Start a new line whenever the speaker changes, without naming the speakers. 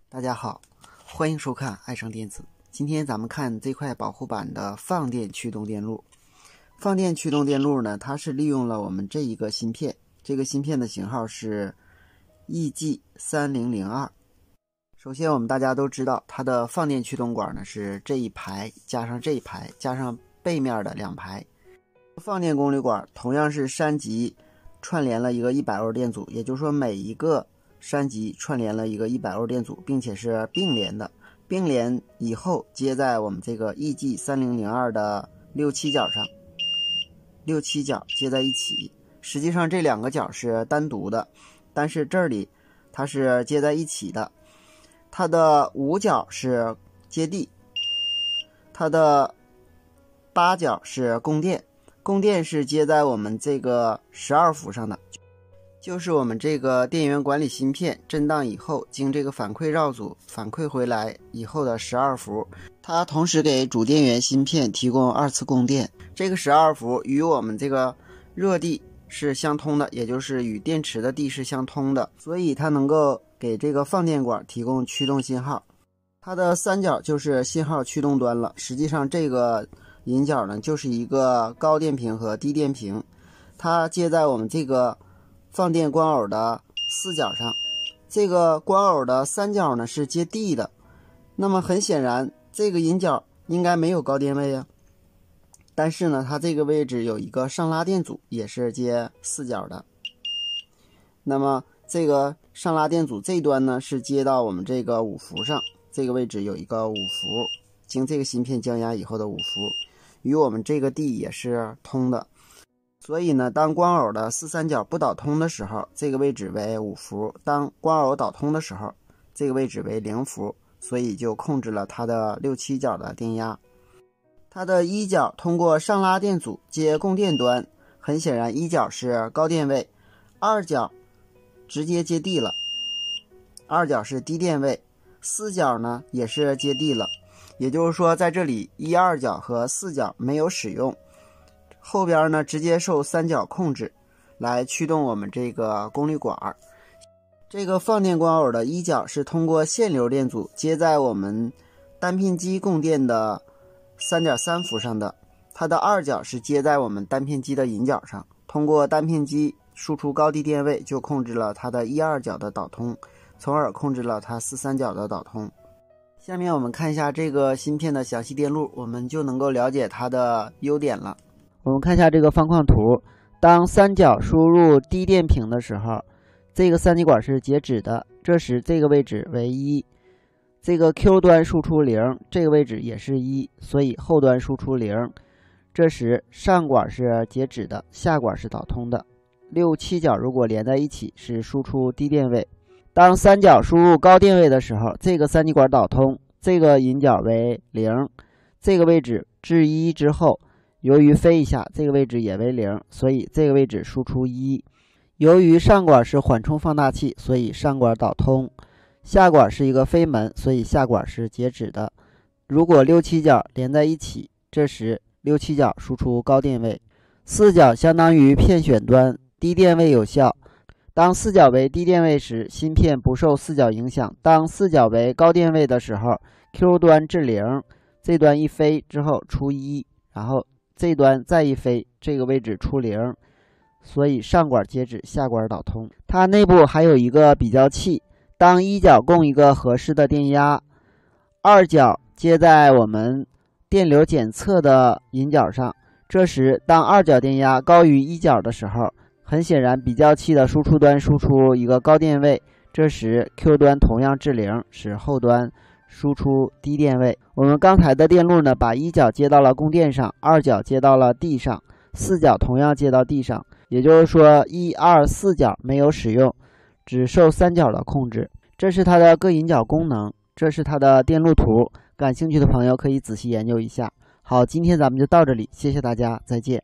大家好，欢迎收看爱生电子。今天咱们看这块保护板的放电驱动电路。放电驱动电路呢，它是利用了我们这一个芯片，这个芯片的型号是 EG3002。首先我们大家都知道，它的放电驱动管呢是这一排加上这一排加上背面的两排。放电功率管同样是3极串联了一个100欧电阻，也就是说每一个3极串联了一个100欧电阻，并且是并联的。并联以后接在我们这个 EG3002 的6、7角上，6、7角接在一起。实际上这两个角是单独的，但是这里它是接在一起的。它的5角是接地，它的8角是供电。供电是接在我们这个12伏上的，就是我们这个电源管理芯片震荡以后，经这个反馈绕组反馈回来以后的12伏，它同时给主电源芯片提供2次供电。这个12伏与我们这个热地是相通的，也就是与电池的地是相通的，所以它能够给这个放电管提供驱动信号。它的3角就是信号驱动端了。实际上这个引角呢，就是一个高电平和低电平，它接在我们这个放电光偶的4角上。这个光偶的3角呢是接地的，那么很显然这个引角应该没有高电位啊。但是呢，它这个位置有一个上拉电阻，也是接4角的。那么这个上拉电阻这端呢是接到我们这个5伏上，这个位置有一个5伏，经这个芯片降压以后的5伏，与我们这个地也是通的。所以呢，当光偶的4、3角不导通的时候，这个位置为5伏；当光偶导通的时候，这个位置为0伏，所以就控制了它的6、7角的电压。它的1角通过上拉电阻接供电端，很显然1角是高电位，2角直接接地了，2角是低电位，4角呢也是接地了。也就是说，在这里1、2角和4角没有使用，后边呢直接受3角控制来驱动我们这个功率管。这个放电光偶的1角是通过线流电阻接在我们单片机供电的 3.3 伏上的，它的2角是接在我们单片机的引角上，通过单片机输出高低电位就控制了它的1、2角的导通，从而控制了它4、3角的导通。下面我们看一下这个芯片的详细电路，我们就能够了解它的优点了。我们看一下这个方框图，当3角输入低电平的时候，这个3极管是截止的，这时这个位置为1，这个 Q 端输出0，这个位置也是1，所以后端输出0，这时上管是截止的，下管是导通的。6、7角如果连在一起是输出低电位。当3角输入高电位的时候，这个3极管导通，这个引角为0，这个位置至1之后，由于飞一下，这个位置也为0，所以这个位置输出1。由于上管是缓冲放大器，所以上管导通，下管是一个飞门，所以下管是截止的。如果6、7角连在一起，这时6、7角输出高电位，4角相当于片选端，低电位有效。当4角为低电位时，芯片不受4角影响；当4角为高电位的时候 ，Q 端至0，这端一飞之后出1，然后这端再一飞，这个位置出0，所以上管截止，下管导通。它内部还有一个比较器，当1角供一个合适的电压，2角接在我们电流检测的引角上，这时当2角电压高于1角的时候，很显然比较器的输出端输出一个高电位，这时 Q 端同样至0，使后端输出低电位。我们刚才的电路呢，把1角接到了供电上，2角接到了地上，4角同样接到地上，也就是说1、2、4角没有使用，只受3角的控制。这是它的各引角功能，这是它的电路图，感兴趣的朋友可以仔细研究一下。好，今天咱们就到这里，谢谢大家，再见。